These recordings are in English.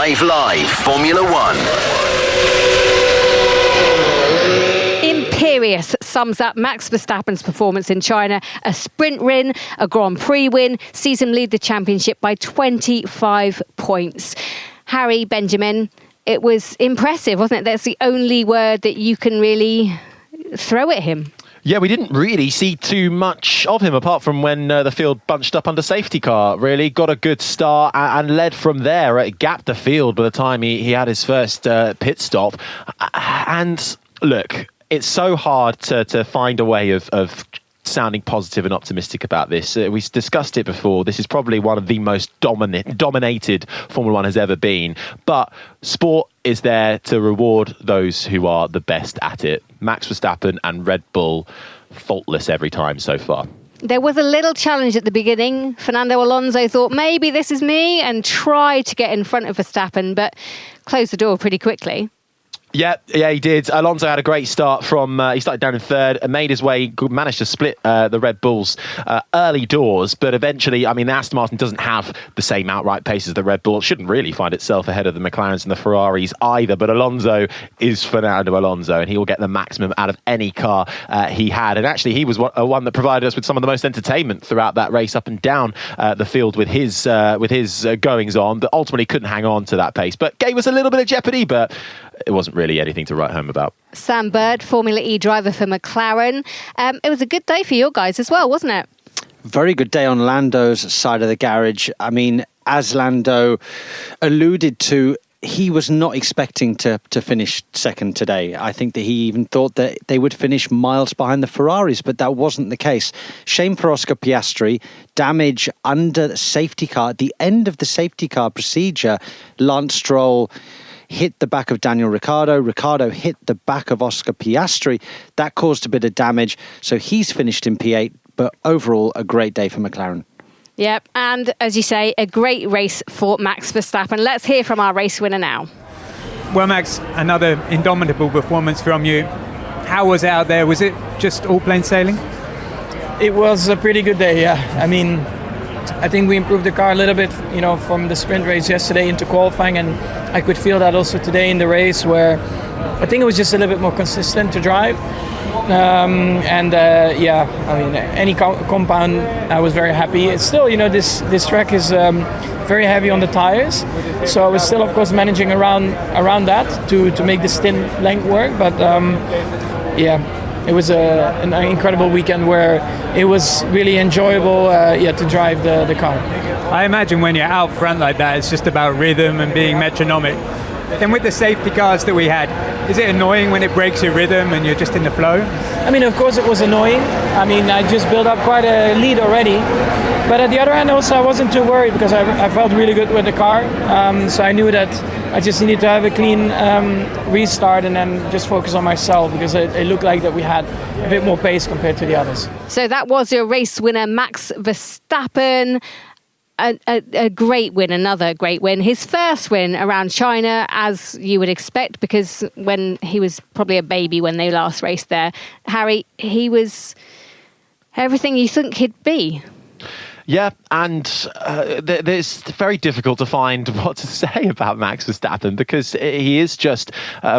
5 Live Formula One. Imperious sums up Max Verstappen's performance in China. A sprint win, a Grand Prix win, sees him lead the championship by 25 points. Harry, Benjamin, it was impressive, wasn't it? That's the only word that you can really throw at him. Yeah, we didn't really see too much of him apart from when the field bunched up under safety car, really. Got a good start and led from there. It gapped the field by the time he had his first pit stop. And look, it's so hard to find a way of sounding positive and optimistic about this. We discussed it before. This is probably one of the most dominated Formula One has ever been. But sport is there to reward those who are the best at it. Max Verstappen and Red Bull, faultless every time so far. There was a little challenge at the beginning. Fernando Alonso thought, maybe this is me, and tried to get in front of Verstappen, but closed the door pretty quickly. Yeah, he did. Alonso had a great start he started down in third and made his way, managed to split the Red Bulls early doors. But eventually, I mean, the Aston Martin doesn't have the same outright pace as the Red Bull. It shouldn't really find itself ahead of the McLarens and the Ferraris either. But Alonso is Fernando Alonso, and he will get the maximum out of any car he had. And actually, he was one that provided us with some of the most entertainment throughout that race up and down the field with his goings on. But ultimately couldn't hang on to that pace. But gave us a little bit of jeopardy, but it wasn't really anything to write home about. Sam Bird, Formula E driver for McLaren. It was a good day for your guys as well, wasn't it? Very good day on Lando's side of the garage. I mean, as Lando alluded to, he was not expecting to finish second today. I think that he even thought that they would finish miles behind the Ferraris, but that wasn't the case. Shame for Oscar Piastri. Damage under the safety car. At the end of the safety car procedure, Lance Stroll hit the back of Daniel Ricciardo. Ricciardo hit the back of Oscar Piastri. That caused a bit of damage. So he's finished in P8, but overall a great day for McLaren. Yep, and as you say, a great race for Max Verstappen. Let's hear from our race winner now. Well, Max, another indomitable performance from you. How was it out there? Was it just all plain sailing? It was a pretty good day, yeah. I mean, I think we improved the car a little bit, from the sprint race yesterday into qualifying, and I could feel that also today in the race, where I think it was just a little bit more consistent to drive. Any compound, I was very happy. It's still, this track is very heavy on the tires, so I was still, of course, managing around that to make the stint length work. But it was an incredible weekend where it was really enjoyable to drive the car. I imagine when you're out front like that, it's just about rhythm and being metronomic. Then with the safety cars that we had, is it annoying when it breaks your rhythm and you're just in the flow? I mean, of course it was annoying. I mean, I just built up quite a lead already. But at the other hand, also, I wasn't too worried because I felt really good with the car. So I knew that I just needed to have a clean restart and then just focus on myself, because it looked like that we had a bit more pace compared to the others. So that was your race winner, Max Verstappen. A great win, another great win. His first win around China, as you would expect, because when he was probably a baby when they last raced there. Harry, he was everything you think he'd be. Yeah, and it's very difficult to find what to say about Max Verstappen, because he is just,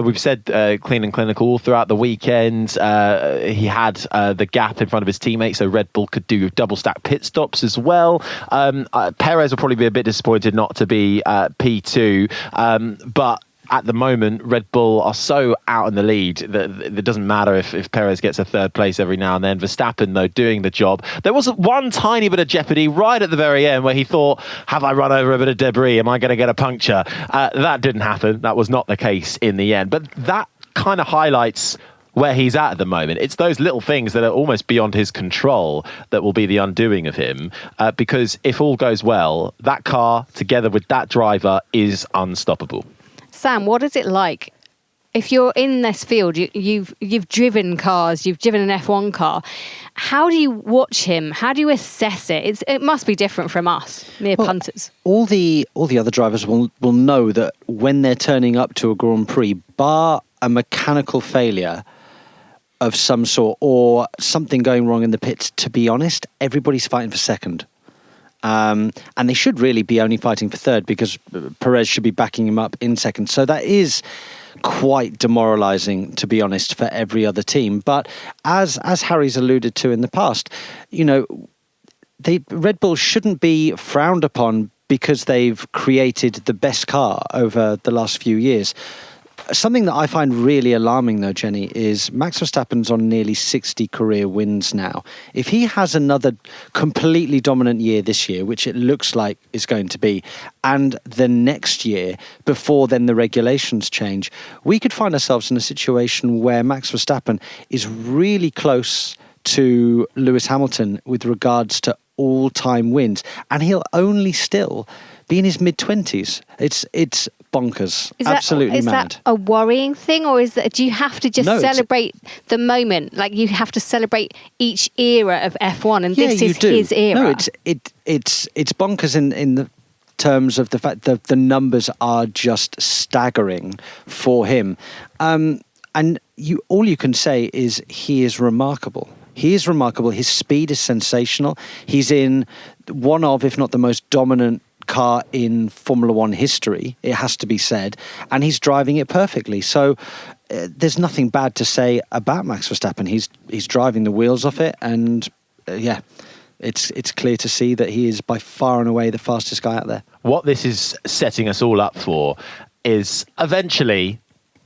we've said, clean and clinical all throughout the weekend. He had the gap in front of his teammates, so Red Bull could do double stack pit stops as well. Perez will probably be a bit disappointed not to be P2, but at the moment, Red Bull are so out in the lead that it doesn't matter if Perez gets a third place every now and then. Verstappen, though, doing the job. There was one tiny bit of jeopardy right at the very end where he thought, have I run over a bit of debris? Am I going to get a puncture? That didn't happen. That was not the case in the end. But that kind of highlights where he's at the moment. It's those little things that are almost beyond his control that will be the undoing of him. Because if all goes well, that car, together with that driver, is unstoppable. Sam, what is it like if you're in this field? You've driven cars, you've driven an F1 car. How do you watch him? How do you assess it? It must be different from us, mere punters. All the other drivers will know that when they're turning up to a Grand Prix, bar a mechanical failure of some sort or something going wrong in the pits, to be honest, everybody's fighting for second. And they should really be only fighting for third because Perez should be backing him up in second. So that is quite demoralising, to be honest, for every other team. But as Harry's alluded to in the past, Red Bull shouldn't be frowned upon because they've created the best car over the last few years. Something that I find really alarming, though, Jenny, is Max Verstappen's on nearly 60 career wins now. If he has another completely dominant year this year, which it looks like is going to be, and the next year, before then the regulations change, we could find ourselves in a situation where Max Verstappen is really close to Lewis Hamilton with regards to all-time wins, and he'll only still be in his mid-20s. It's bonkers. Absolutely mad. Is that a worrying thing, or do you have to just celebrate the moment? Like, you have to celebrate each era of F1, and this is his era. No, it's bonkers in the terms of the fact that the numbers are just staggering for him. And all you can say is he is remarkable. He is remarkable. His speed is sensational. He's in one of, if not the most dominant car in Formula One history, it has to be said, and he's driving it perfectly. So there's nothing bad to say about Max Verstappen. He's driving the wheels off it, and it's clear to see that he is by far and away the fastest guy out there. What this is setting us all up for is eventually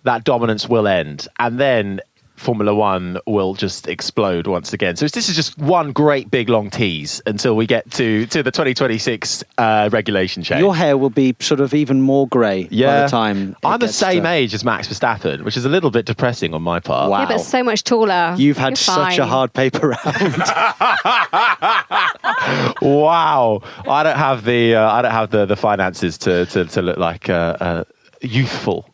that dominance will end, and then Formula One will just explode once again. So this is just one great big long tease until we get to the 2026 regulation change. Your hair will be sort of even more grey by the time I'm the same age as Max Verstappen, which is a little bit depressing on my part. Wow. Yeah, but so much taller. You've had such a hard paper round. Wow. I don't have the finances to look like a youthful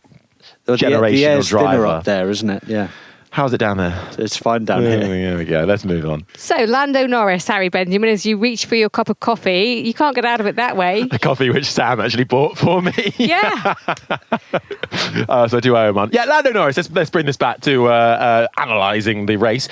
generational the air's driver. thinner up there, isn't it? Yeah. How's it down there? It's fine down here. There we go. Let's move on. So, Lando Norris, Harry Benjamin, as you reach for your cup of coffee, you can't get out of it that way. The coffee which Sam actually bought for me. Yeah. So do I owe one. Yeah, Lando Norris. Let's bring this back to analysing the race.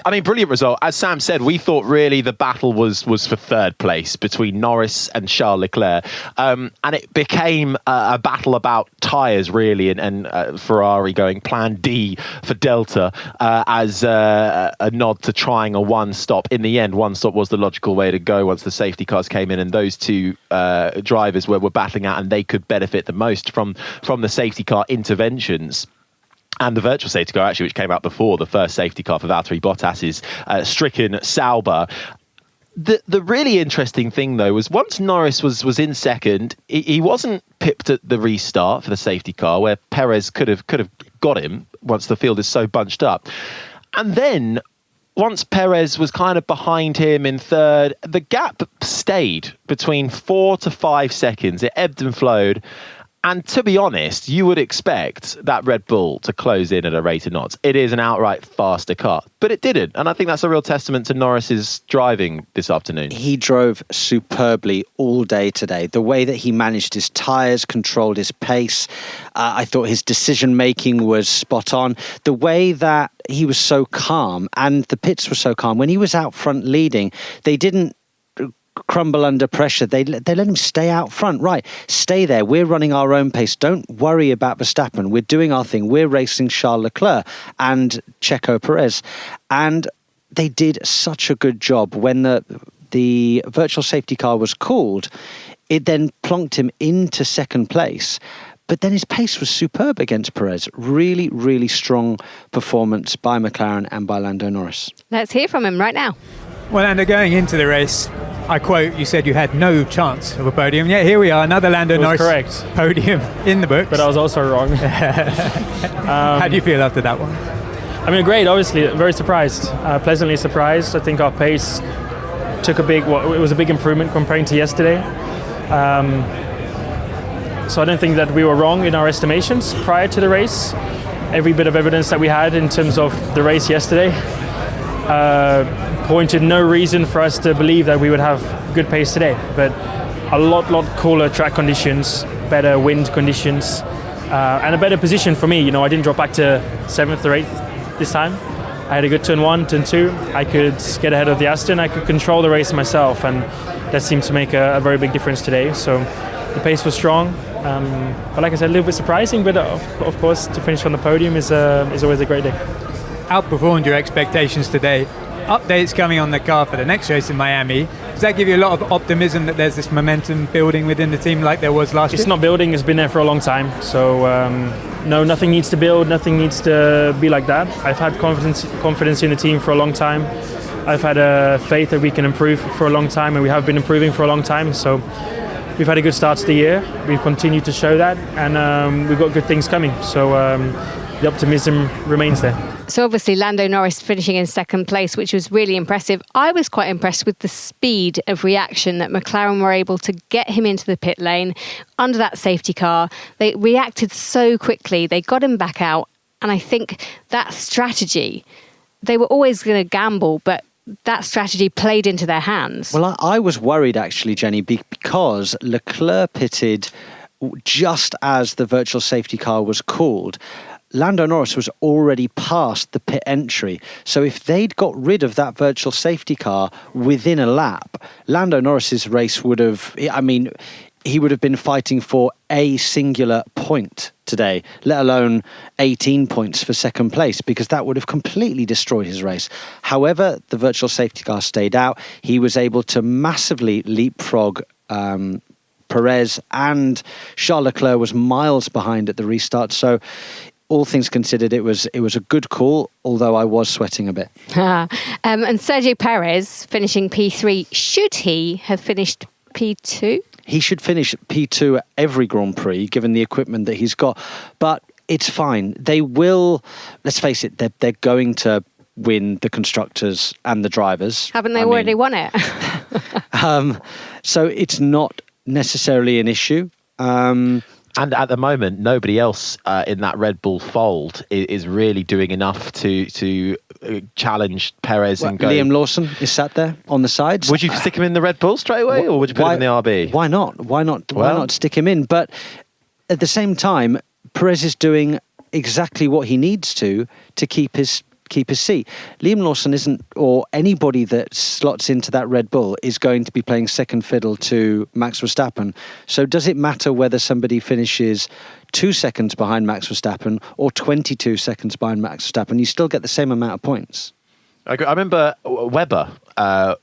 Brilliant result. As Sam said, we thought really the battle was for third place between Norris and Charles Leclerc. And it became a battle about tyres, really, and Ferrari going plan D for Delta as a nod to trying a one-stop. In the end, one stop was the logical way to go once the safety cars came in, and those two drivers were battling out, and they could benefit the most from the safety car interventions. And the virtual safety car, actually, which came out before the first safety car for Valtteri Bottas's stricken Sauber. The really interesting thing, though, was once Norris was in second, he wasn't pipped at the restart for the safety car, where Perez could have got him once the field is so bunched up. And then once Perez was kind of behind him in third, the gap stayed between 4 to 5 seconds. It ebbed and flowed. And to be honest, you would expect that Red Bull to close in at a rate of knots. It is an outright faster car, but it didn't. And I think that's a real testament to Norris's driving this afternoon. He drove superbly all day today. The way that he managed his tyres, controlled his pace. I thought his decision-making was spot on. The way that he was so calm, and the pits were so calm. When he was out front leading, they didn't crumble under pressure. They let him stay out front. Right, stay there. We're running our own pace. Don't worry about Verstappen. We're doing our thing. We're racing Charles Leclerc and Checo Perez. And they did such a good job. When the virtual safety car was called, it then plonked him into second place. But then his pace was superb against Perez. Really, really strong performance by McLaren and by Lando Norris. Let's hear from him right now. Well, Lando, going into the race, I quote, you said you had no chance of a podium. Yeah, here we are, another Lando Norris correct. Podium in the books. But I was also wrong. How do you feel after that one? I mean, great, obviously, very surprised, pleasantly surprised. I think our pace took it was a big improvement comparing to yesterday. So I don't think that we were wrong in our estimations prior to the race. Every bit of evidence that we had in terms of the race yesterday pointed no reason for us to believe that we would have good pace today. But a lot cooler track conditions, better wind conditions, and a better position for me. You know, I didn't drop back to 7th or 8th this time. I had a good turn 1, turn 2. I could get ahead of the Aston. I could control the race myself, and that seemed to make a very big difference today. So the pace was strong, but like I said, a little bit surprising. But of course, to finish on the podium is always a great day. Outperformed your expectations today. Updates coming on the car for the next race in Miami. Does that give you a lot of optimism that there's this momentum building within the team like there was last year? It's not building, it's been there for a long time. So no, nothing needs to build, nothing needs to be like that. I've had confidence in the team for a long time. I've had faith that we can improve for a long time, and we have been improving for a long time. So we've had a good start to the year. We've continued to show that, and we've got good things coming. So the optimism remains there. So obviously Lando Norris finishing in second place, which was really impressive. I was quite impressed with the speed of reaction that McLaren were able to get him into the pit lane under that safety car. They reacted so quickly. They got him back out. And I think that strategy, they were always going to gamble, but that strategy played into their hands. Well, I was worried actually, Jenny, because Leclerc pitted just as the virtual safety car was called. Lando Norris was already past the pit entry. So if they'd got rid of that virtual safety car within a lap, Lando Norris's race would have, he would have been fighting for a singular point today, let alone 18 points for second place, because that would have completely destroyed his race. However, the virtual safety car stayed out. He was able to massively leapfrog Perez, and Charles Leclerc was miles behind at the restart. So all things considered, it was a good call, although I was sweating a bit. And Sergio Perez finishing P3. Should he have finished P2? He should finish P2 at every Grand Prix, given the equipment that he's got. But it's fine. They will, let's face it, they're going to win the constructors and the drivers. Haven't they already won it? So it's not necessarily an issue. And at the moment, nobody else in that Red Bull fold is really doing enough to challenge Perez and go. Liam Lawson is sat there on the sides. Would you stick him in the Red Bull straight away, or would you put him in the RB? Why not? Why not stick him in? But at the same time, Perez is doing exactly what he needs to keep his seat. Liam Lawson isn't, or anybody that slots into that Red Bull is going to be playing second fiddle to Max Verstappen. So does it matter whether somebody finishes 2 seconds behind Max Verstappen or 22 seconds behind Max Verstappen? You still get the same amount of points. I remember Webber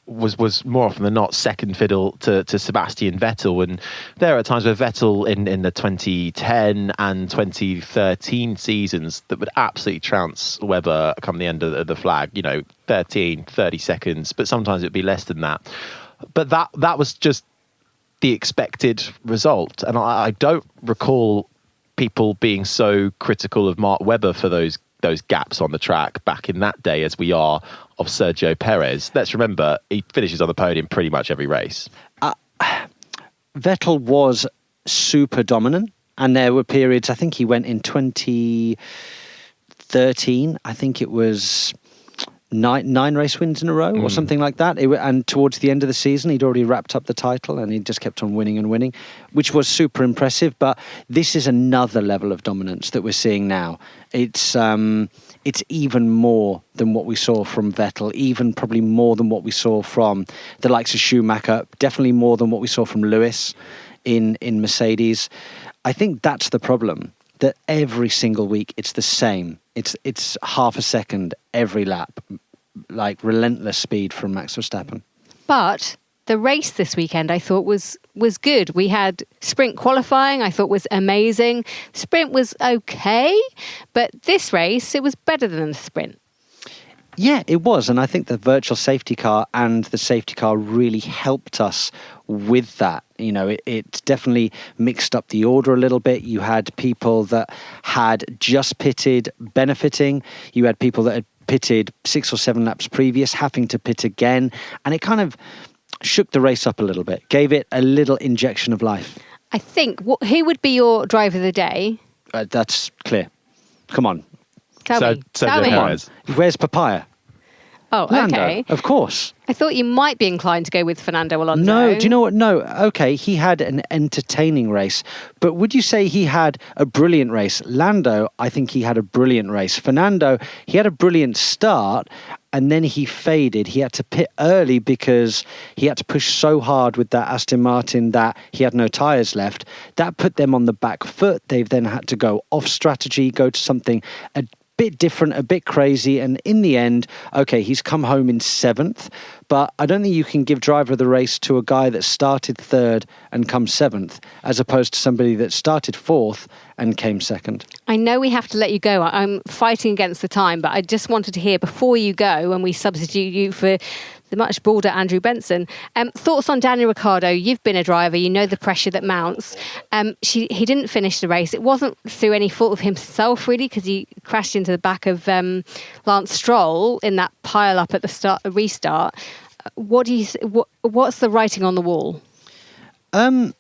was more often than not second fiddle to Sebastian Vettel, and there are times where Vettel in the 2010 and 2013 seasons that would absolutely trounce Webber come the end of the flag, 30 seconds, but sometimes it'd be less than that. But that was just the expected result, and I don't recall people being so critical of Mark Webber for those gaps on the track back in that day as we are of Sergio Perez. Let's remember, he finishes on the podium pretty much every race. Vettel was super dominant, and there were periods, I think he went in 2013, I think it was nine race wins in a row or something like that. And towards the end of the season, he'd already wrapped up the title and he just kept on winning and winning, which was super impressive. But this is another level of dominance that we're seeing now. It's even more than what we saw from Vettel, even probably more than what we saw from the likes of Schumacher, definitely more than what we saw from Lewis in Mercedes. I think that's the problem, that every single week it's the same. It's half a second every lap, like relentless speed from Max Verstappen. But the race this weekend, I thought, was good. We had sprint qualifying, I thought was amazing. Sprint was okay, but this race, it was better than the sprint. Yeah, it was. And I think the virtual safety car and the safety car really helped us with that. It definitely mixed up the order a little bit. You had people that had just pitted benefiting. You had people that had pitted 6 or 7 laps previous having to pit again. And it kind of shook the race up a little bit, gave it a little injection of life. I think, who would be your driver of the day? That's clear. Come on. Tell me. Where's Papaya? Oh, Lando, okay. Of course. I thought you might be inclined to go with Fernando Alonso. No, do you know what? No, okay, he had an entertaining race, but would you say he had a brilliant race? Lando, I think he had a brilliant race. Fernando, he had a brilliant start, and then he faded. He had to pit early because he had to push so hard with that Aston Martin that he had no tyres left. That put them on the back foot. They've then had to go off strategy, go to something a bit different, a bit crazy, and in the end, okay, he's come home in 7th, but I don't think you can give driver of the race to a guy that started 3rd and come 7th, as opposed to somebody that started 4th and came 2nd. I know we have to let you go. I'm fighting against the time, but I just wanted to hear before you go, and we substitute you for the much broader Andrew Benson. Thoughts on Daniel Ricciardo? You've been a driver, you know the pressure that mounts. He didn't finish the race. It wasn't through any fault of himself, really, because he crashed into the back of Lance Stroll in that pile up at the restart. What do you? What's the writing on the wall?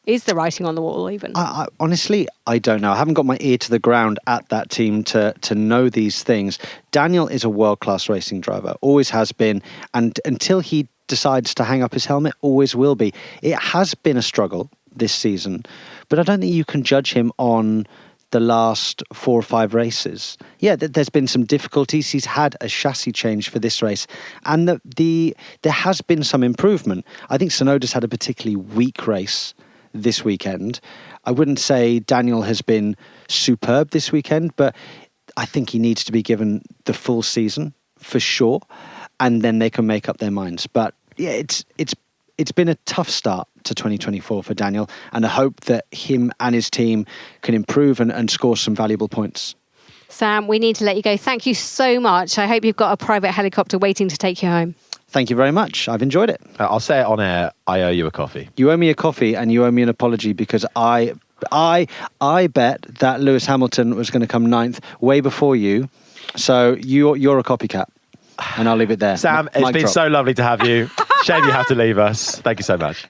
Is the writing on the wall even? I honestly, I don't know. I haven't got my ear to the ground at that team to know these things. Daniel is a world-class racing driver, always has been, and until he decides to hang up his helmet, always will be. It has been a struggle this season, but I don't think you can judge him on the last 4 or 5 races. Yeah, there's been some difficulties. He's had a chassis change for this race, and there has been some improvement. I think Tsunoda's had a particularly weak race this weekend. I wouldn't say Daniel has been superb this weekend, but I think he needs to be given the full season for sure, and then they can make up their minds. But yeah, it's been a tough start to 2024 for Daniel, and I hope that him and his team can improve and score some valuable points. Sam, we need to let you go. Thank you so much. I hope you've got a private helicopter waiting to take you home. Thank you very much. I've enjoyed it. I'll say it on air. I owe you a coffee. You owe me a coffee, and you owe me an apology, because I bet that Lewis Hamilton was going to come 9th way before you. So you're a copycat. And I'll leave it there. Sam, it's been so lovely to have you. Shame you have to leave us. Thank you so much.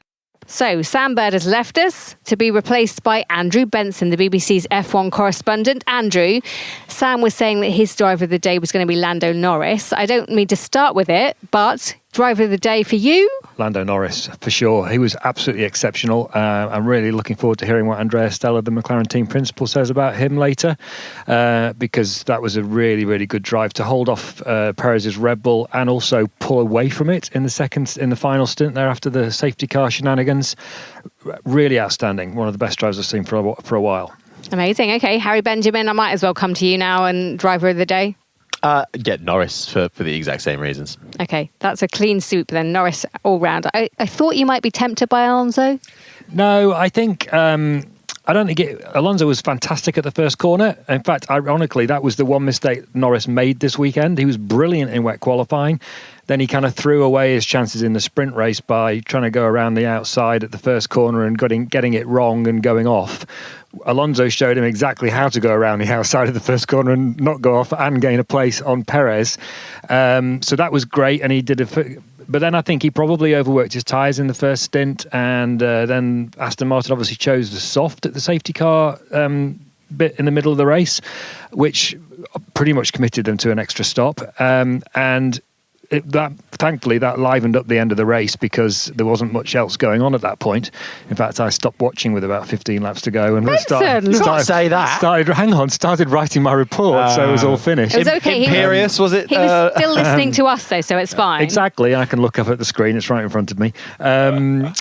So Sam Bird has left us to be replaced by Andrew Benson, the BBC's F1 correspondent. Andrew, Sam was saying that his driver of the day was going to be Lando Norris. I don't mean to start with it, but driver of the day for you? Lando Norris, for sure. He was absolutely exceptional. I'm really looking forward to hearing what Andrea Stella, the McLaren team principal, says about him later, because that was a really, really good drive to hold off Perez's Red Bull and also pull away from it in the final stint there after the safety car shenanigans. Really outstanding. One of the best drives I've seen for a while. Amazing. Okay, Harry Benjamin, I might as well come to you now and driver of the day. Get Norris for the exact same reasons. Okay, that's a clean sweep then. Norris all round. I thought you might be tempted by Alonso. No, I think I don't think Alonso was fantastic at the first corner. In fact, ironically, that was the one mistake Norris made this weekend. He was brilliant in wet qualifying. Then he kind of threw away his chances in the sprint race by trying to go around the outside at the first corner and getting it wrong and going off. Alonso showed him exactly how to go around the outside of the first corner and not go off and gain a place on Perez. So that was great, and he did it. But then I think he probably overworked his tyres in the first stint, and then Aston Martin obviously chose the soft at the safety car bit in the middle of the race, which pretty much committed them to an extra stop. Thankfully, that livened up the end of the race because there wasn't much else going on at that point. In fact, I stopped watching with about 15 laps to go and started writing my report, so it was all finished. It was okay. Imperious, was it? He was still listening to us, though, so it's fine. Exactly, and I can look up at the screen; it's right in front of me. But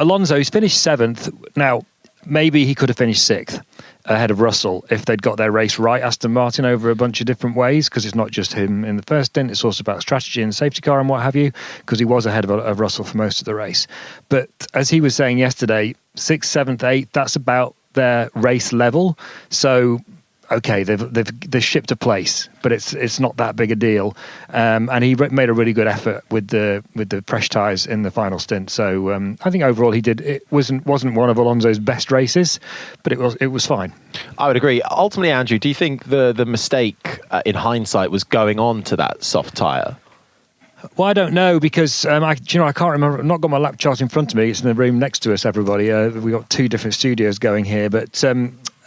Alonso's finished 7th. Now, maybe he could have finished 6th. Ahead of Russell if they'd got their race right, Aston Martin, over a bunch of different ways, because it's not just him in the first stint, it's also about strategy and safety car and what have you, because he was ahead of Russell for most of the race. But as he was saying yesterday, 6th, 7th, 8th, that's about their race level. So okay, they've shipped a place, but it's not that big a deal. And he made a really good effort with the fresh tyres in the final stint. So I think overall it wasn't one of Alonso's best races, but it was fine. I would agree. Ultimately, Andrew, do you think the mistake in hindsight was going on to that soft tyre? Well, I don't know, because I can't remember. I've not got my lap chart in front of me. It's in the room next to us, everybody. We've got 2 different studios going here, but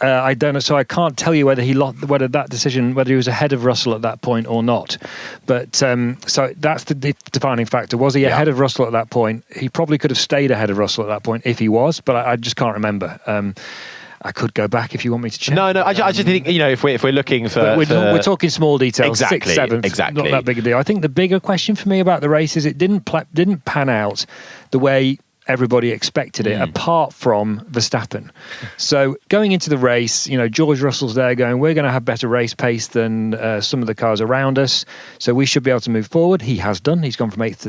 I don't know, so I can't tell you whether he was ahead of Russell at that point or not. But so that's the defining factor. Was he ahead of Russell at that point? He probably could have stayed ahead of Russell at that point if he was, but I just can't remember. I could go back if you want me to check. No, I just think, if we're looking for... We're talking small details, Exactly, 6th, 7th, exactly. not that big a deal. I think the bigger question for me about the race is it didn't pan out the way everybody expected it, apart from Verstappen. So going into the race, George Russell's there going, we're going to have better race pace than some of the cars around us, so we should be able to move forward. He has done. He's gone from 8th to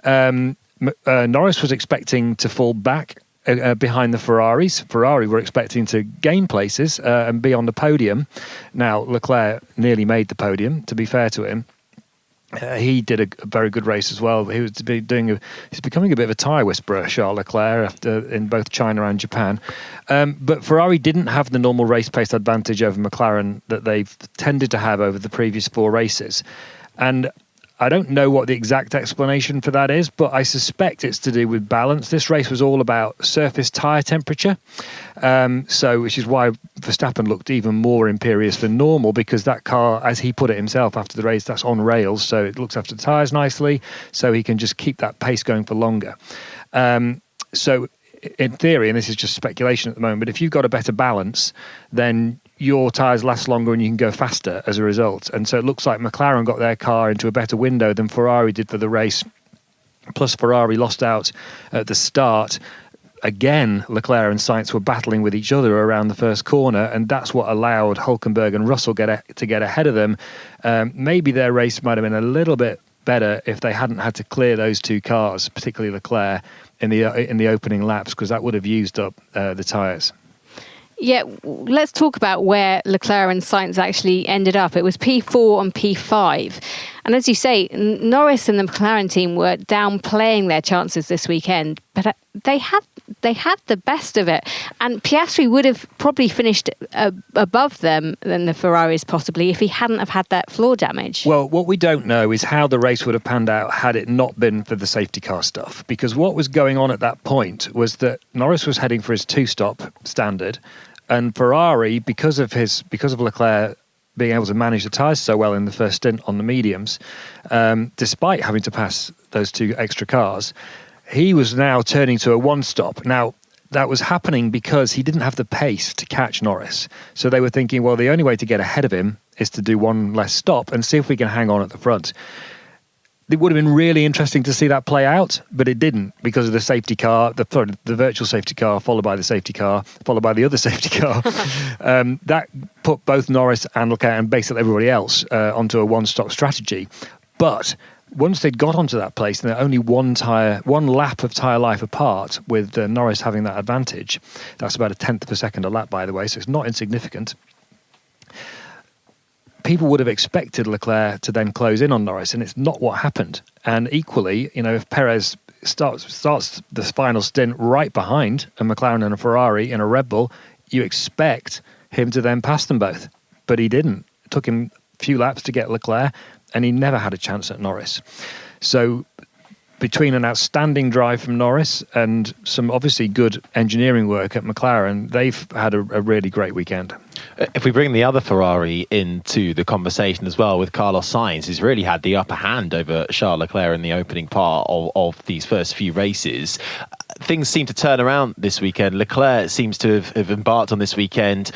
6th. Norris was expecting to fall back behind the Ferraris. Ferrari were expecting to gain places and be on the podium. Now, Leclerc nearly made the podium, to be fair to him. He did a very good race as well. He's becoming a bit of a tyre whisperer, Charles Leclerc, in both China and Japan. But Ferrari didn't have the normal race pace advantage over McLaren that they've tended to have over the previous 4 races. And I don't know what the exact explanation for that is, but I suspect it's to do with balance. This race was all about surface tyre temperature, which is why Verstappen looked even more imperious than normal, because that car, as he put it himself after the race, that's on rails, so it looks after the tyres nicely, so he can just keep that pace going for longer. So in theory, and this is just speculation at the moment, but if you've got a better balance, then your tyres last longer and you can go faster as a result. And so it looks like McLaren got their car into a better window than Ferrari did for the race. Plus Ferrari lost out at the start. Again, Leclerc and Sainz were battling with each other around the first corner, and that's what allowed Hülkenberg and Russell to get ahead of them. Maybe their race might have been a little bit better if they hadn't had to clear those 2 cars, particularly Leclerc, in the opening laps, because that would have used up the tyres. Yeah, let's talk about where Leclerc and Sainz actually ended up. It was P4 and P5. And as you say, Norris and the McLaren team were downplaying their chances this weekend, but they had the best of it. And Piastri would have probably finished above them than the Ferraris possibly if he hadn't have had that floor damage. Well, what we don't know is how the race would have panned out had it not been for the safety car stuff. Because what was going on at that point was that Norris was heading for his 2-stop standard, and Ferrari, because of Leclerc being able to manage the tyres so well in the first stint on the mediums, despite having to pass those 2 extra cars, he was now turning to a 1-stop. Now, that was happening because he didn't have the pace to catch Norris. So they were thinking, well, the only way to get ahead of him is to do 1 less stop and see if we can hang on at the front. It would have been really interesting to see that play out, but it didn't, because of the safety car, the virtual safety car, followed by the safety car, followed by the other safety car. That put both Norris and Leclerc and basically everybody else onto a 1-stop strategy. But once they'd got onto that place, and they're only one lap of tyre life apart, with Norris having that advantage, that's about 1/10 of a second a lap, by the way, so it's not insignificant. People would have expected Leclerc to then close in on Norris, and it's not what happened. And equally, if Perez starts the final stint right behind a McLaren and a Ferrari in a Red Bull, you expect him to then pass them both. But he didn't. It took him a few laps to get Leclerc, and he never had a chance at Norris. So between an outstanding drive from Norris and some obviously good engineering work at McLaren, they've had a really great weekend. If we bring the other Ferrari into the conversation as well, with Carlos Sainz, he's really had the upper hand over Charles Leclerc in the opening part of these first few races. Things seem to turn around this weekend. Leclerc seems to have embarked on this weekend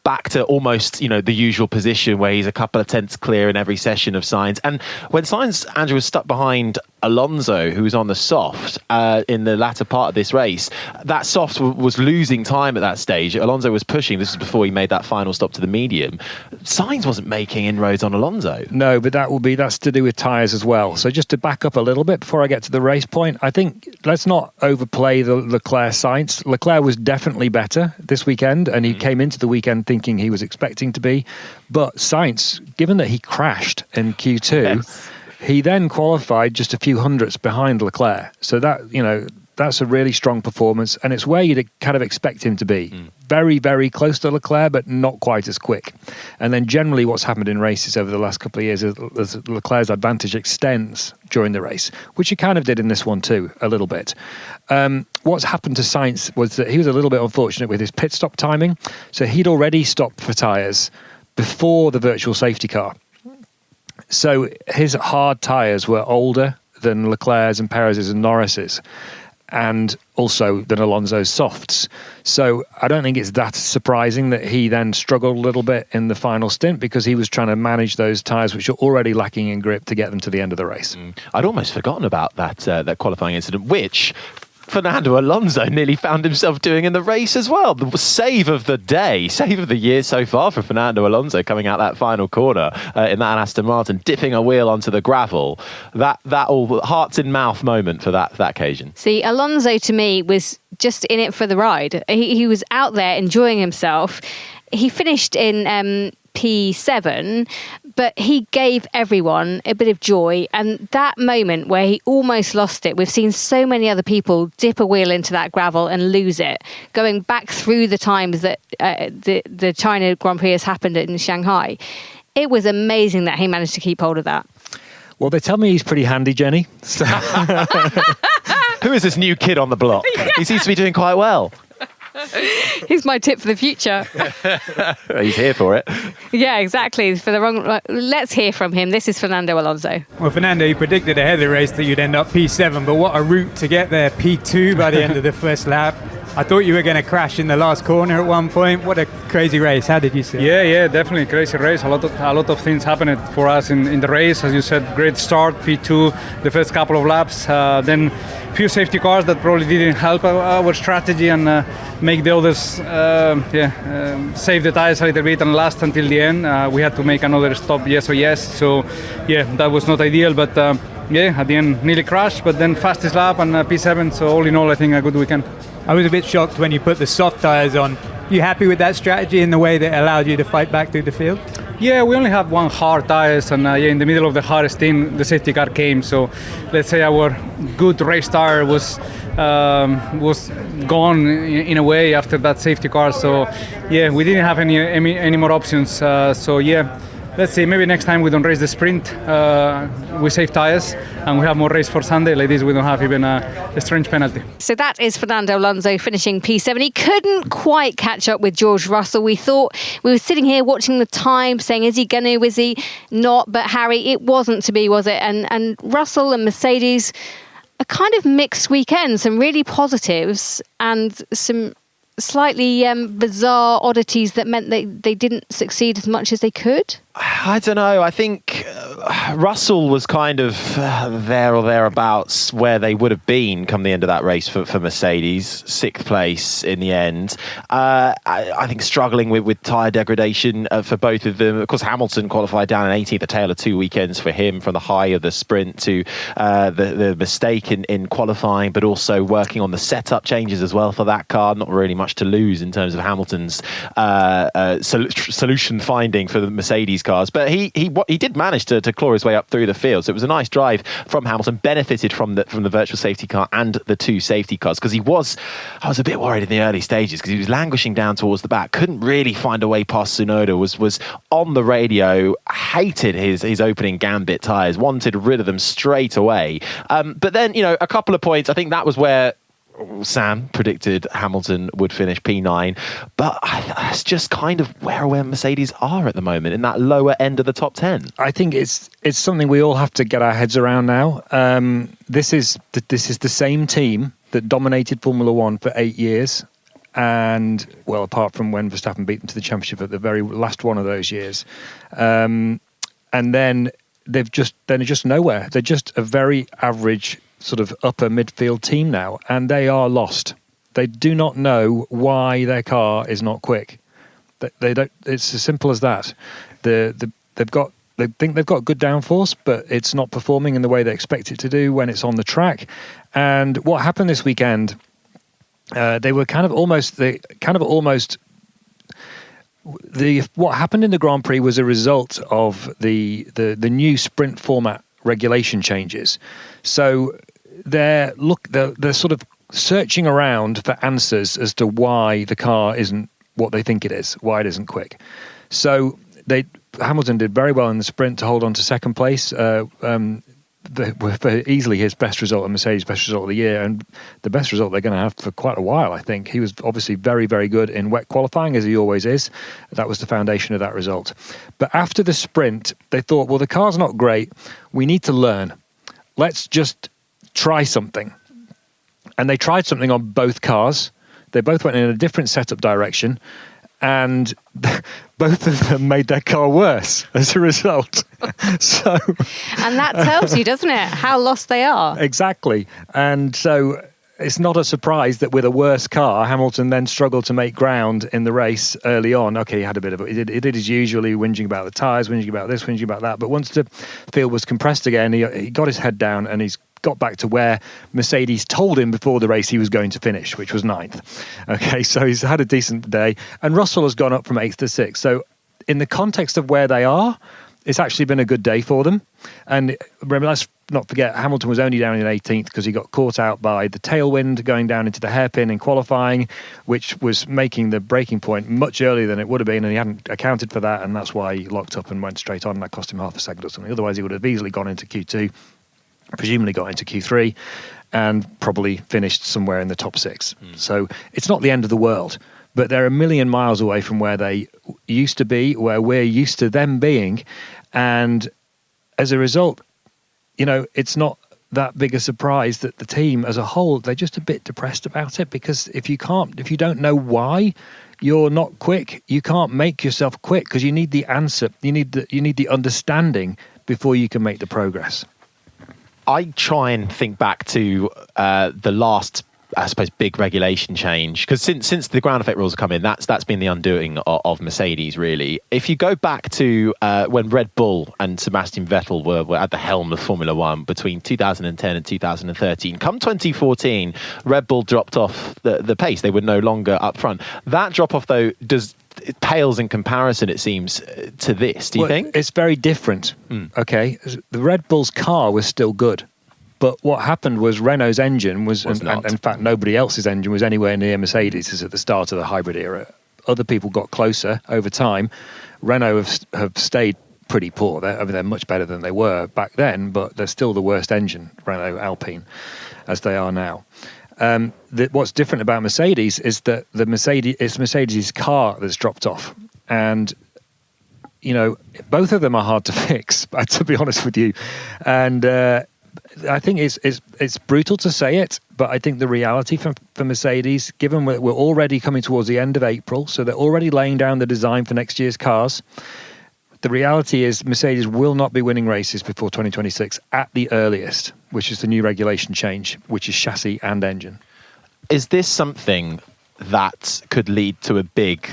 back to almost, the usual position where he's a couple of tenths clear in every session of Sainz. And when Sainz, Andrew, was stuck behind Alonso, who was on the soft in the latter part of this race, that soft was losing time at that stage. Alonso was pushing. This was before he made that final stop to the medium. Sainz wasn't making inroads on Alonso. No, but that's to do with tyres as well. So just to back up a little bit before I get to the race point, I think let's not overplay the Leclerc-Sainz. Leclerc was definitely better this weekend, and he came into the weekend thinking he was expecting to be. But Sainz, given that he crashed in Q2, yes, he then qualified just a few hundredths behind Leclerc. So that's a really strong performance, and it's where you'd kind of expect him to be. Very, very close to Leclerc, but not quite as quick. And then generally what's happened in races over the last couple of years is Leclerc's advantage extends during the race, which he kind of did in this one too, a little bit. What's happened to Sainz was that he was a little bit unfortunate with his pit stop timing. So he'd already stopped for tyres before the virtual safety car. So his hard tyres were older than Leclerc's and Perez's and Norris's. and also than Alonso's softs. So I don't think it's that surprising that he then struggled a little bit in the final stint, because he was trying to manage those tyres which are already lacking in grip to get them to the end of the race. I'd almost forgotten about that qualifying incident, which Fernando Alonso nearly found himself doing in the race as well. The save of the day, save of the year so far for Fernando Alonso, coming out that final corner in that Aston Martin, dipping a wheel onto the gravel. That all hearts in mouth moment for that occasion. See, Alonso to me was just in it for the ride. He was out there enjoying himself. He finished in P7, but he gave everyone a bit of joy. And that moment where he almost lost it, we've seen so many other people dip a wheel into that gravel and lose it, going back through the times that the China Grand Prix has happened in Shanghai. It was amazing that he managed to keep hold of that. Well, they tell me he's pretty handy, Jenny. So Who is this new kid on the block? He seems to be doing quite well. Here's my tip for the future. He's here for it. Yeah, exactly. Let's hear from him. This is Fernando Alonso. Well, Fernando, you predicted ahead of the race that you'd end up P7, but what a route to get there, P2 by the end of the first lap. I thought you were going to crash in the last corner at one point. What a crazy race. How did you see it? Yeah, definitely crazy race. A lot of things happened for us in the race. As you said, great start, P2, the first couple of laps. Then few safety cars that probably didn't help our strategy and make the others save the tires a little bit and last until the end. We had to make another stop, yes or yes. So, that was not ideal, but at the end nearly crashed, but then fastest lap and P7. So all in all, I think a good weekend. I was a bit shocked when you put the soft tyres on. You happy with that strategy in the way that allowed you to fight back through the field? Yeah, we only have one hard tires, and in the middle of the hardest thing, the safety car came. So let's say our good race tire was gone in a way after that safety car. So we didn't have any more options. Let's see, maybe next time we don't race the sprint, we save tires and we have more race for Sunday. Like this, we don't have even a strange penalty. So that is Fernando Alonso finishing P7. He couldn't quite catch up with George Russell. We thought, we were sitting here watching the time saying, is he going to, is he not? But Harry, it wasn't to be, was it? And Russell and Mercedes, a kind of mixed weekend, some really positives and some slightly bizarre oddities that meant they didn't succeed as much as they could? I don't know. I think Russell was kind of there or thereabouts where they would have been come the end of that race for Mercedes. 6th place in the end. I think struggling with tyre degradation for both of them. Of course, Hamilton qualified down in 18th, a tale of two weekends for him, from the high of the sprint to the mistake in qualifying, but also working on the setup changes as well for that car. Not really much to lose in terms of Hamilton's solution finding for the Mercedes cars, but he did manage to claw his way up through the field. So it was a nice drive from Hamilton, benefited from the virtual safety car and the two safety cars, because I was a bit worried in the early stages because he was languishing down towards the back, couldn't really find a way past Tsunoda, was on the radio, hated his opening gambit tyres, wanted rid of them straight away. But then, a couple of points, I think that was where Sam predicted Hamilton would finish P9, but that's just kind of where Mercedes are at the moment, in that lower end of the top 10. I think it's something we all have to get our heads around now. This is the same team that dominated Formula One for 8 years, and well, apart from when Verstappen beat them to the championship at the very last one of those years, and then they're just nowhere. They're just a very average sort of upper midfield team now, and they are lost. They do not know why their car is not quick. They don't. It's as simple as that. They think they've got good downforce, but it's not performing in the way they expect it to do when it's on the track. And what happened this weekend? They were what happened in the Grand Prix was a result of the new sprint format regulation changes. So they're sort of searching around for answers as to why the car isn't what they think it is, why it isn't quick. So Hamilton did very well in the sprint to hold on to second place. Easily his best result and Mercedes' best result of the year, and the best result they're going to have for quite a while, I think. He was obviously very, very good in wet qualifying, as he always is. That was the foundation of that result. But after the sprint, they thought, well, the car's not great. We need to learn. Let's just try something. And they tried something on both cars. They both went in a different setup direction, and both of them made their car worse as a result. And that tells you, doesn't it, how lost they are? Exactly. And so it's not a surprise that with a worse car, Hamilton then struggled to make ground in the race early on. Okay, he had a bit of he did his usually, whinging about the tyres, whinging about this, whinging about that. But once the field was compressed again, he got his head down and he's got back to where Mercedes told him before the race he was going to finish, which was 9th. Okay, so he's had a decent day. And Russell has gone up from 8th to 6th. So in the context of where they are, it's actually been a good day for them. And remember, let's not forget, Hamilton was only down in 18th because he got caught out by the tailwind going down into the hairpin in qualifying, which was making the braking point much earlier than it would have been, and he hadn't accounted for that, and that's why he locked up and went straight on, and that cost him half a second or something. Otherwise, he would have easily gone into Q2, presumably got into Q3, and probably finished somewhere in the top 6. So it's not the end of the world, but they're a million miles away from where they used to be, where we're used to them being, and as a result, you know, it's not that big a surprise that the team as a whole, they're just a bit depressed about it, because if you don't know why you're not quick, you can't make yourself quick, because you need the answer, you need the understanding before you can make the progress. I try and think back to the last, I suppose, big regulation change, because since the ground effect rules have come in, that's been the undoing of Mercedes, really. If you go back to when Red Bull and Sebastian Vettel were at the helm of Formula One between 2010 and 2013, come 2014, Red Bull dropped off the pace. They were no longer up front. That drop off, though, it pales in comparison, it seems, to this. Do you think? It's very different. Okay, the Red Bull's car was still good. But what happened was Renault's engine was and in fact, nobody else's engine was anywhere near Mercedes as at the start of the hybrid era. Other people got closer over time. Renault have stayed pretty poor. They're much better than they were back then, but they're still the worst engine, Renault Alpine, as they are now. What's different about Mercedes is that it's Mercedes' car that's dropped off. And, you know, both of them are hard to fix, to be honest with you. And I think it's brutal to say it, but I think the reality for Mercedes, given we're already coming towards the end of April, so they're already laying down the design for next year's cars, the reality is Mercedes will not be winning races before 2026 at the earliest, which is the new regulation change, which is chassis and engine. Is this something that could lead to a big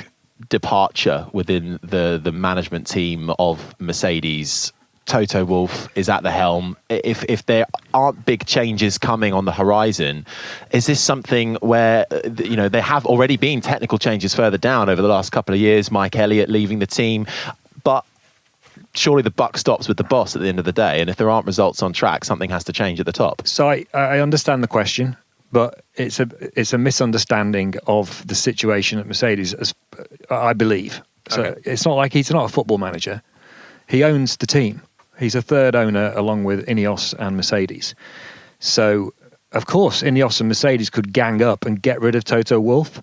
departure within the management team of Mercedes? Toto Wolff is at the helm. If there aren't big changes coming on the horizon, is this something where, you know, there have already been technical changes further down over the last couple of years, Mike Elliott leaving the team, but surely the buck stops with the boss at the end of the day, and if there aren't results on track, something has to change at the top. So I understand the question, but it's a misunderstanding of the situation at Mercedes, I believe. So It's not like he's not a football manager. He owns the team. He's a third owner along with Ineos and Mercedes. So, of course, Ineos and Mercedes could gang up and get rid of Toto Wolff.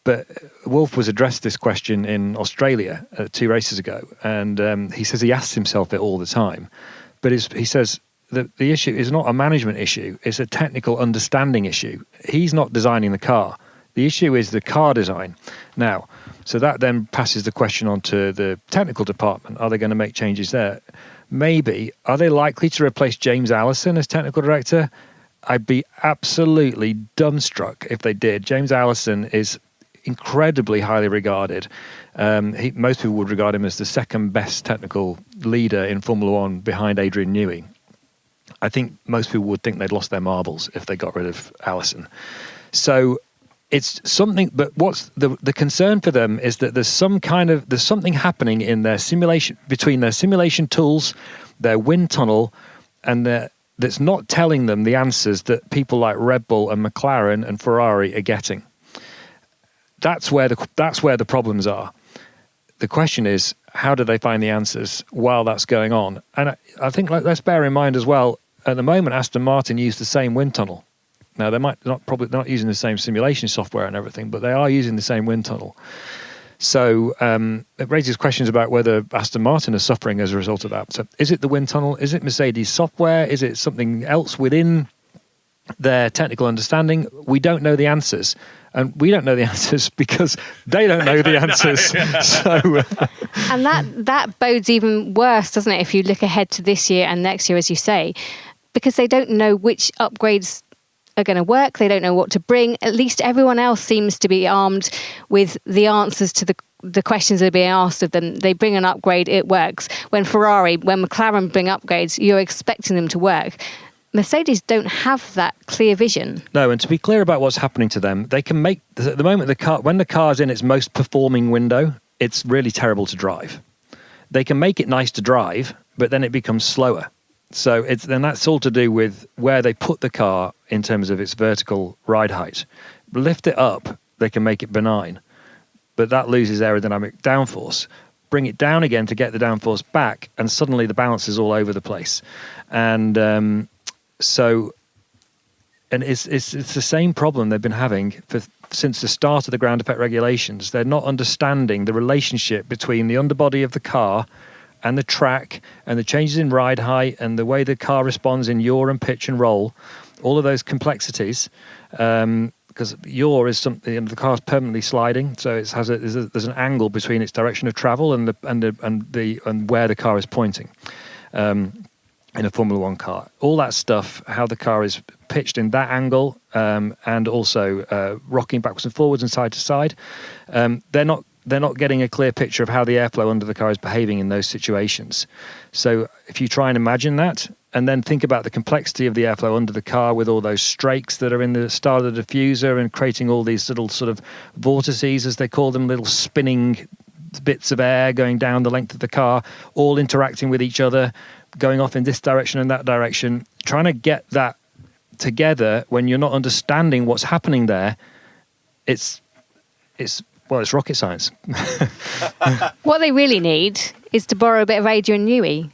But Wolff was addressed this question in Australia 2 races ago. And he says he asks himself it all the time. But he says that the issue is not a management issue. It's a technical understanding issue. He's not designing the car. The issue is the car design. Now, so that then passes the question on to the technical department. Are they going to make changes there? Maybe. Are they likely to replace James Allison as technical director? I'd be absolutely dumbstruck if they did. James Allison is incredibly highly regarded. Most people would regard him as the second best technical leader in Formula One behind Adrian Newey. I think most people would think they'd lost their marbles if they got rid of Allison. So it's something, but what's the concern for them is that there's something happening in their simulation, between their simulation tools, their wind tunnel, and that's not telling them the answers that people like Red Bull and McLaren and Ferrari are getting. That's where the problems are. The question is, how do they find the answers while that's going on? And I think let's bear in mind as well, at the moment, Aston Martin use the same wind tunnel. Now, they're not using the same simulation software and everything, but they are using the same wind tunnel. So it raises questions about whether Aston Martin is suffering as a result of that. So is it the wind tunnel? Is it Mercedes software? Is it something else within their technical understanding. We don't know the answers. And we don't know the answers because they don't know the answers. So, and that bodes even worse, doesn't it, if you look ahead to this year and next year, as you say, because they don't know which upgrades are going to work. They don't know what to bring. At least everyone else seems to be armed with the answers to the questions that are being asked of them. They bring an upgrade, it works. When McLaren bring upgrades, you're expecting them to work. Mercedes don't have that clear vision. No, and to be clear about what's happening to them, they can make, at the moment, when the car's in its most performing window, it's really terrible to drive. They can make it nice to drive, but then it becomes slower. So then that's all to do with where they put the car in terms of its vertical ride height. Lift it up, they can make it benign, but that loses aerodynamic downforce. Bring it down again to get the downforce back, and suddenly the balance is all over the place. And it's the same problem they've been having since the start of the ground effect regulations. They're not understanding the relationship between the underbody of the car and the track and the changes in ride height and the way the car responds in yaw and pitch and roll, all of those complexities. Because yaw is something, the car's permanently sliding, so there's an angle between its direction of travel and where the car is pointing. In a Formula One car, all that stuff, how the car is pitched in that angle, and also rocking backwards and forwards and side to side, they're not getting a clear picture of how the airflow under the car is behaving in those situations. So if you try and imagine that, and then think about the complexity of the airflow under the car with all those strakes that are in the start of the diffuser and creating all these little sort of vortices, as they call them, little spinning bits of air going down the length of the car, all interacting with each other, going off in this direction and that direction, trying to get that together when you're not understanding what's happening there, it's rocket science. What they really need is to borrow a bit of Adrian Newey.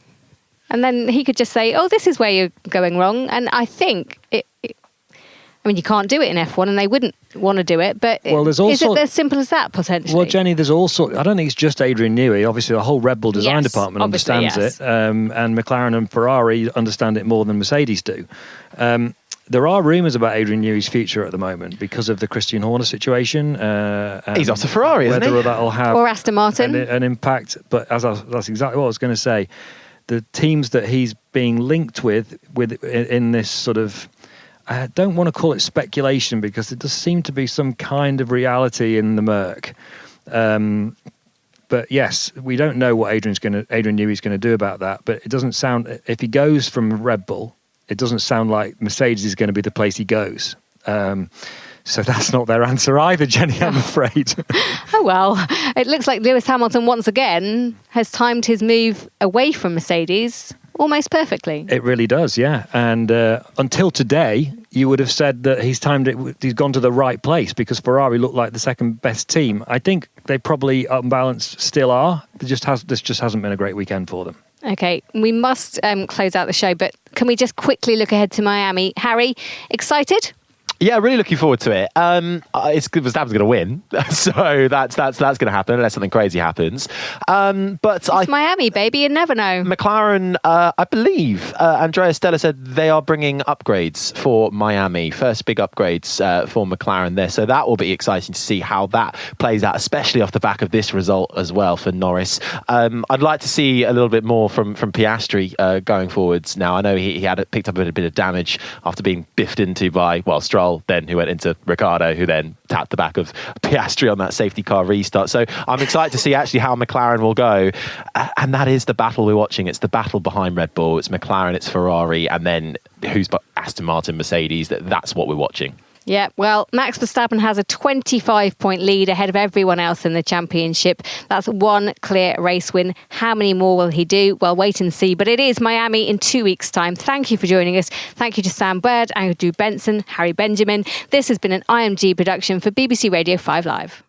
And then he could just say, oh, this is where you're going wrong. And I think you can't do it in F1 and they wouldn't want to do it, but is it as simple as that, potentially? Well, Jenny, there's also, I don't think it's just Adrian Newey. Obviously, the whole Red Bull design department understands it, and McLaren and Ferrari understand it more than Mercedes do. There are rumours about Adrian Newey's future at the moment because of the Christian Horner situation. He's off to Ferrari, isn't he? Whether that'll have or Aston Martin an impact, but that's exactly what I was going to say. The teams that he's being linked with in this sort of, I don't want to call it speculation because it does seem to be some kind of reality in the murk. But yes, we don't know what Adrian Newey's going to do about that. But it doesn't sound, if he goes from Red Bull, it doesn't sound like Mercedes is going to be the place he goes. So that's not their answer either, Jenny, I'm afraid. Oh, well, it looks like Lewis Hamilton once again has timed his move away from Mercedes almost perfectly. It really does, yeah. And until today, you would have said that he's gone to the right place because Ferrari looked like the second best team. I think they probably, on balance, still are. This just hasn't been a great weekend for them. Okay, we must close out the show, but can we just quickly look ahead to Miami? Harry, excited? Yeah, really looking forward to it. It's good. Verstappen's going to win, so that's going to happen unless something crazy happens. But it's Miami, baby. You never know. McLaren, I believe, Andrea Stella said they are bringing upgrades for Miami. First big upgrades for McLaren there, so that will be exciting to see how that plays out, especially off the back of this result as well for Norris. I'd like to see a little bit more from Piastri going forwards. Now I know he had picked up a bit of damage after being biffed into by Stroll. Then who went into Ricciardo, who then tapped the back of Piastri on that safety car restart. So I'm excited to see actually how McLaren will go. And that is the battle we're watching. It's the battle behind Red Bull. It's McLaren, it's Ferrari, and then who's Aston Martin, Mercedes. That's what we're watching. Yeah, well, Max Verstappen has a 25-point lead ahead of everyone else in the championship. That's one clear race win. How many more will he do? Well, wait and see. But it is Miami in 2 weeks' time. Thank you for joining us. Thank you to Sam Bird, Andrew Benson, Harry Benjamin. This has been an IMG production for BBC Radio 5 Live.